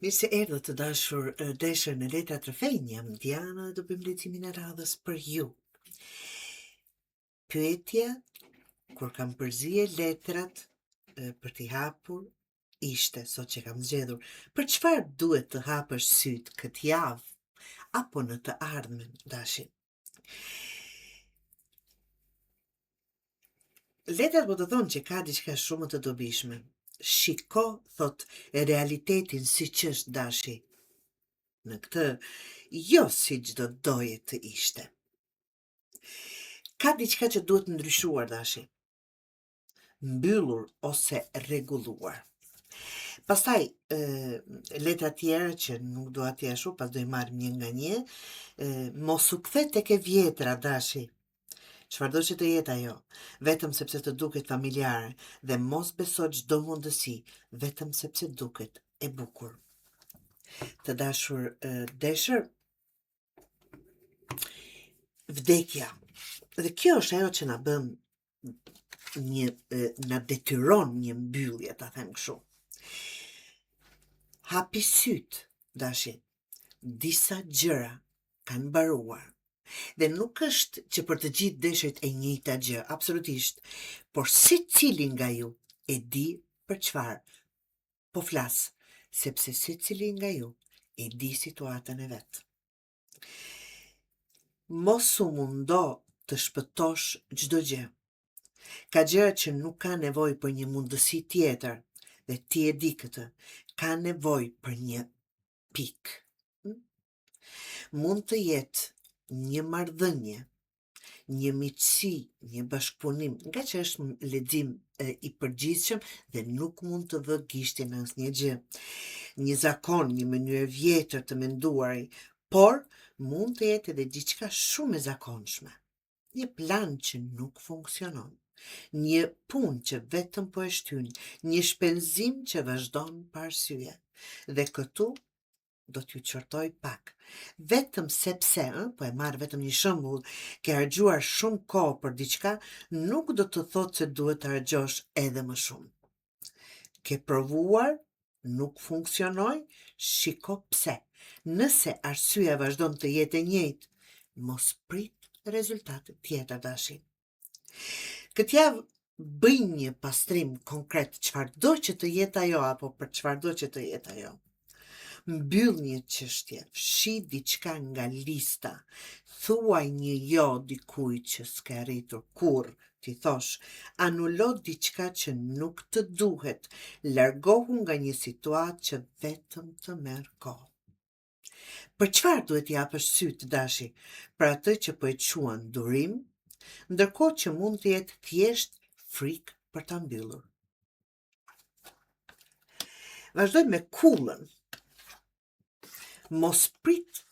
Mirë se erdhë të dashur deshër në letra të rrëfejnë, jam Diana dhe do bëjmë lecimin e radhës për ju. Pyetja, kur kam përzije letrat për t'i hapur, ishte, sot që kam zgjedhur, për çfarë duhet të hapësh syt këtë javë, apo në të ardhmen, dashi. Letrat po të thonë që ka diçka shumë të dobishme. Shiko, thot, realitetin si që është, dashi. Në këtë, jo si çdo doje të ishte. Ka diçka që duhet ndryshuar, dashi. Mbyllur ose rregulluar. Pastaj, letra tjera që nuk do atje ashtu, pas do i marrim një nga një, mos u kthe tek e vjetra, dashi. Çfarëdo që të jetë ajo, vetëm sepse të duket familjare dhe mos beso çdo mundësi, vetëm sepse duket e bukur. Të dashur deshër, vdekja. Dhe kjo është ajo që na bën na detyron një mbyllje, ta them kështu. Hapi syt, dashi. Disa gjëra kanë mbaruar. Dhe nuk është që për të gjithë deshët e njëjta gjë, absolutisht, por secili nga ju e di për çfarë po flas, sepse secili nga ju e di situatën e vet. Mos u mundo të shpëtosh çdo gjë. Ka gjëra që nuk ka nevojë për një mundësi tjetër, dhe ti e di këtë, ka nevojë për një pikë. Mund të jetë një marrëdhënie, një miqësi, një bashkëpunim, nga që është lexim i përgjithshëm dhe nuk mund të vë gishtin asnjë gjë. Një zakon, një mënyrë vjetër të menduari, por mund të jetë edhe diçka shumë e zakonshme. Një plan që nuk funksionon, një punë që vetëm po e shtyn, një shpenzim që vazhdon pa arsye. Dhe këtu do t'ju qortoj pak. Vetëm sepse, po e marr vetëm një shembull, ke harxuar shumë kohë për diçka, nuk do të thotë se duhet të harxosh edhe më shumë. Ke provuar, nuk funksionoi, shiko pse. Nëse arsyeja vazhdon të jetë e njëjtë, mos prit rezultate tjetër, dashi. Këtë javë bëj një pastrim konkret, çfarëdo që të jetë ajo, apo për çfarëdo që të jetë ajo. Mbyll një çështje, fshi diçka nga lista, thuaj një jo dikujt që s'ke arritur kurrë, ti thosh, anulo diçka që nuk të duhet, largohu nga një situatë që vetëm të merr kohë. Për çfarë duhet japësh syt, dashi? Për atë që po e quan durim, ndërkohë që mund të jetë thjesht frikë për ta mbyllur. Vazhdoj me kullën. Mos prit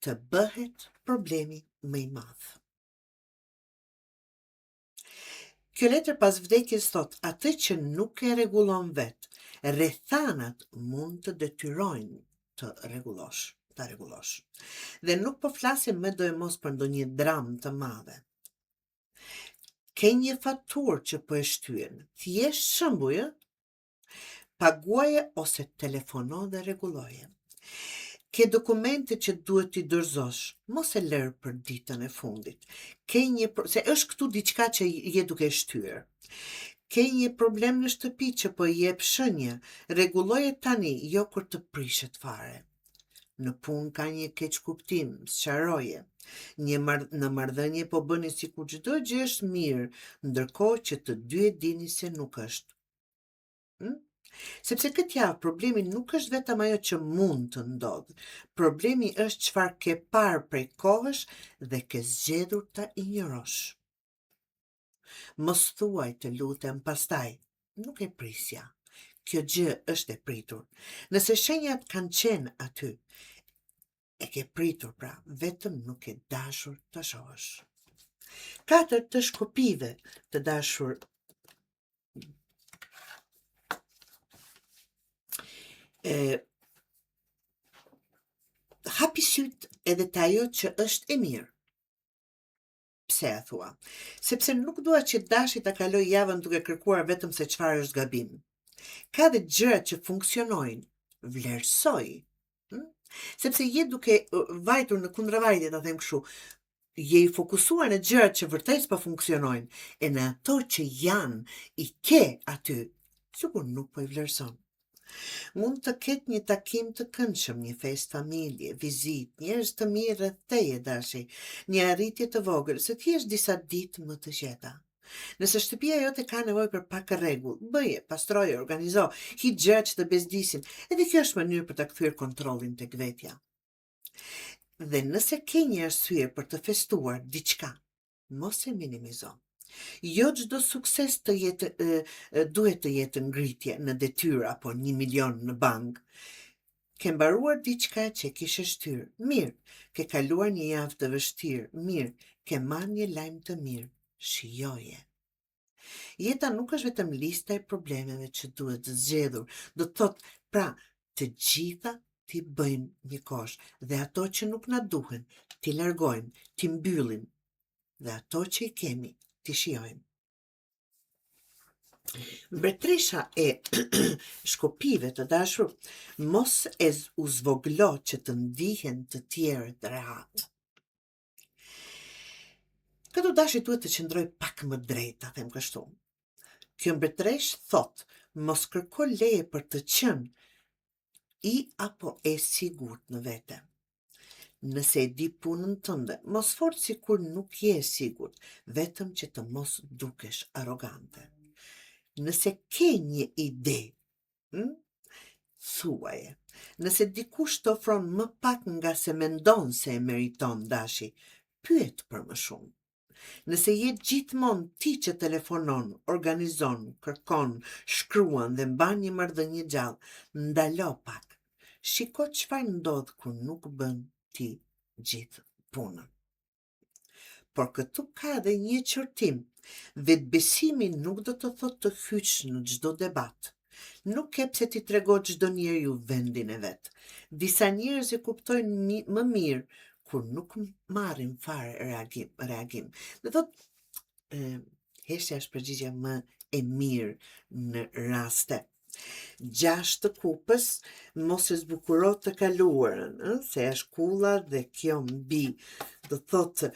të bëhet problemi më i madh. Kjo letër pas vdekjes thot, atë që nuk e rregullon vet, rrethanat mund të detyrojnë të rregullosh. Dhe nuk po flasim me dojmos për ndonjë dramë të madhe. Ke një faturë që po e shtyen, thjesht shembuj, paguaje ose telefono dhe rregulloje. Ke dokumente që duhet t'i dorëzosh, mos e lër për ditën e fundit. Se është këtu diçka që je duke shtyr. Ke një problem në shtëpi që po i jep shenja, rregulloje tani, jo kur të prishet fare. Në punë ka një keq kuptim, sqaroje. Në marrëdhënie po bëni sikur çdo gjë është mirë, ndërkohë që të dy e dini se nuk është. Sepse këtë javë problemi nuk është vetëm ajo që mund të ndodhë. Problemi është çfarë ke parë prej kohësh dhe ke zgjedhur ta injorosh. Mos thuaj të lutem pastaj, nuk e prisja. Kjo gjë është e pritur. Nëse shenjat kanë qenë aty, e ke pritur pra, vetëm nuk e dashur të shohësh. 4 të shkopive të dashur. Hapi syt edhe të ajo që është e mirë. Pse e thua? Sepse nuk dua që dashi ta kaloj javën duke kërkuar vetëm se çfarë është gabim. Ka dhe gjëra që funksionojnë, vlerësoj. Mm? Sepse je duke vajtur në kundërvajtje, ta them kështu, je i fokusuar në gjërat që vërtet po funksionojnë, e në ato që janë i ke aty, sigur nuk po i vlerëson. Mund të ketë një takim të këndshëm, një fest familje, vizit, njerëz të mirë rreth teje dashi, një arritje të vogël, se thjesht disa ditë më të qeta. Nëse shtëpia jote ka nevojë për pak rregull, bëje, pastroje, organizo, hit gjëra që të bezdisin, edhe kjo është mënyrë për ta kthyer kontrollin tek vetja. Dhe nëse ke një arsye për të festuar diçka, mos e minimizo. Jo çdo sukses të jetë duhet të jetë ngritje në detyrë apo 1 milion në bank. Ke mbaruar diçka që kishe shtyr, mirë. Ke kaluar një javë të vështirë, mirë. Ke marrë një lajm të mirë, shijoje. Jeta nuk është vetëm lista e problemeve që duhet të zgjedhur, do të thotë, pra, të gjitha ti bëjmë një kosh, dhe ato që nuk na duhen, ti largojmë, ti mbyllim, dhe ato që i kemi, ti shijojmë. Mbretëresha e shkopive të dashur, mos u zvoglo që të ndihen të tjerët rehat. Këtu dashi duhet të qëndroj pak më drejt, ta them kështu. Kjo mbretëresh thot, mos kërko leje për të qenë i apo e sigurt në vete. Nëse e di punën tënde, mos fort sikur nuk je e sigurt, vetëm që të mos dukesh arrogante. Nëse ke një ide, thuaje. Nëse dikush të ofron më pak nga se mendon se e meriton dashi, pyet për më shumë. Nëse je gjithmonë ti që telefonon, organizon, kërkon, shkruan dhe mban një marrëdhënie gjallë, ndalo pak. Shiko çfarë ndodh kur nuk bën ti gjithë punën. Por këtu ka dhe një qortim. Vetbesimi nuk do të thotë të hysh në çdo debat. Nuk ke pse ti trego çdo njeriu vendin e vet. Disa njerëz e kuptojnë më mirë kur nuk marrin fare reagim. Dhe thot, heshtja është përgjigja më e mirë në raste. 6 të kupës, mos e zbukuro të kaluarën, se është kulla dhe kjo mbi. Do thotë,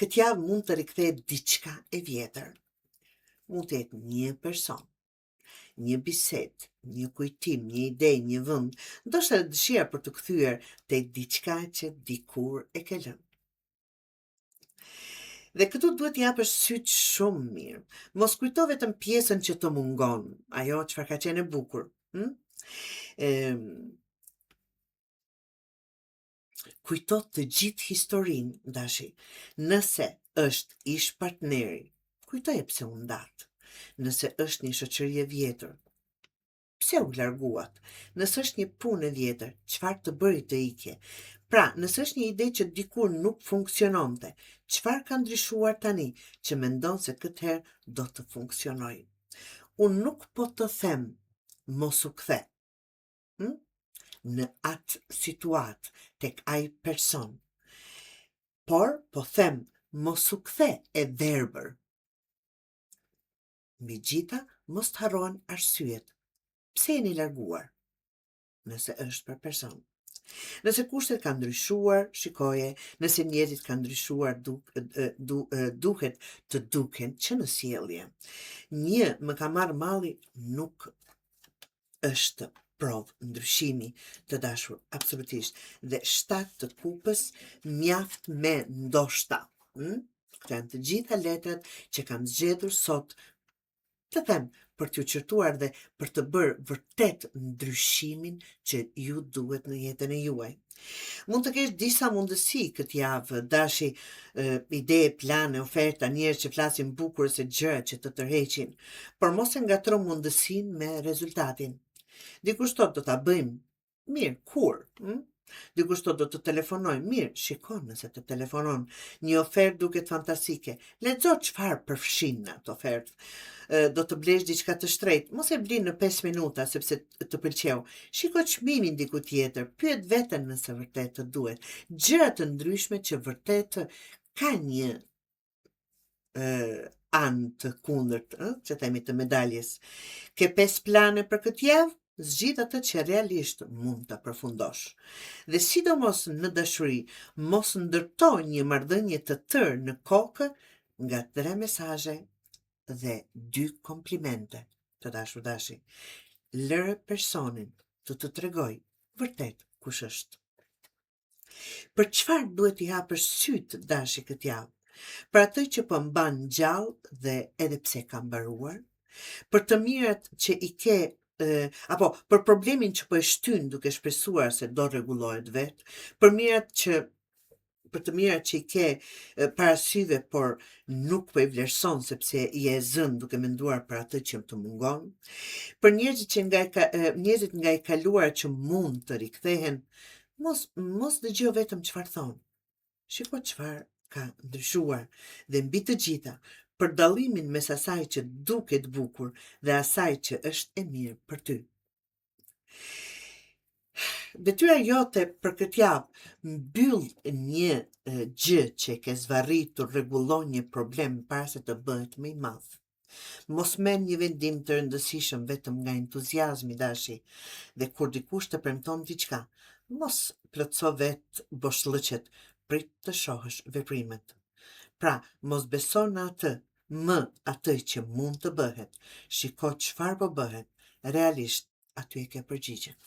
këtë javë mund të rikthehet diçka e vjetër. Mund të jetë një person, një bisedë, një kujtim, një ide, një vend, ndoshta dëshira për të kthyer tek diçka që dikur e ke lënë. Dhe këtu duhet t'i japësh syt shumë mirë. Mos kujto vetëm pjesën që të mungon, ajo çfarë ka qenë e bukur. Kujto të gjithë historinë, dashi. Nëse është ish partneri, kujtoje pse u ndat. Nëse është një shoqëri e vjetër, pse u larguat? Nëse është një punë e vjetër, çfarë të bëri të ikje? Pra, nëse është një ide që dikur nuk funksiononte, çfarë ka ndryshuar tani që mendon se këtë herë do të funksionojë? Unë nuk po të them mos u kthe. Në atë situatë tek ai person. Por po them mos u kthe e verbër. Megjithatë, mos të harrohen arsyet. Pse jeni larguar? Nëse është për person. Nëse kushtet kanë ndryshuar, shikoje, nëse njerëzit kanë ndryshuar, duhet të duken që në sjellje. Një më ka marrë malli nuk është provë ndryshimi të dashur, absolutisht. Dhe 7 të kupës mjaft me ndoshta. Këto janë të gjitha letrat që kam zgjedhur sot, të them, për t'ju qërtuar dhe për të bërë vërtet ndryshimin që ju duhet në jetën e juaj. Mund të kesh disa mundësi këtë javë, dashi, ide, plane, oferta, njerëz që flasin bukur se gjëra që të tërheqin, por mos e ngatro mundësinë me rezultatin. Dikush thot do ta bëjmë. Mirë, kur? Dikush thot do të telefonojmë. Mirë, shikon nëse të telefonon. Një ofertë duket fantastike. Lexo çfarë përfshin atë ofertë. Do të blesh diçka të shtrenjtë. Mos e bli në 5 minuta sepse të pëlqeu. Shiko çmimin diku tjetër. Pyet veten nëse vërtet të duhet. Gjëra të ndryshme që vërtet ka një anë të kundërt, që themi të medaljes. Ke 5 plane për këtë javë, zgjidh atë që realisht mund ta përfundosh. Dhe sidomos në dashuri, mos ndërtoj një marrëdhënie të tërë në kokë nga 3 mesazhe dhe 2 komplimente. Të dashur dashi, lëre personin të tregoj vërtet kush është. Për çfarë duhet i hapësh syt dashi këtë javë? Për atë që po mban gjallë dhe edhe pse ka mbaruar, për të mirat që i ke apo për problemin që po e shtyn duke shpresuar se do rregullohet vet, për të mirat që i ke parasyve, por nuk po i vlerëson sepse i e zën duke menduar për atë që të mungon, për njerëzit nga e kaluar që mund të rikthehen, mos dëgjo vetëm çfarë thon. Shiko çfarë ka ndryshuar dhe mbi të gjitha, për dallimin mes asaj që duket bukur dhe asaj që është e mirë për ty. Detyra jote për këtë javë, mbyll një gjë që ke zvarritur, rregullon një problem para se të bëhet më i madh. Mos merr një vendim të rëndësishëm vetëm nga entuziazmi dashi, dhe kur dikush të premton diçka, mos plotso vet boshllëqet, prit të shohësh veprimet. Pra, mos beso në atë që mund të bëhet. Shiko çfarë po bëhet. Realisht, aty e ke përgjigjen.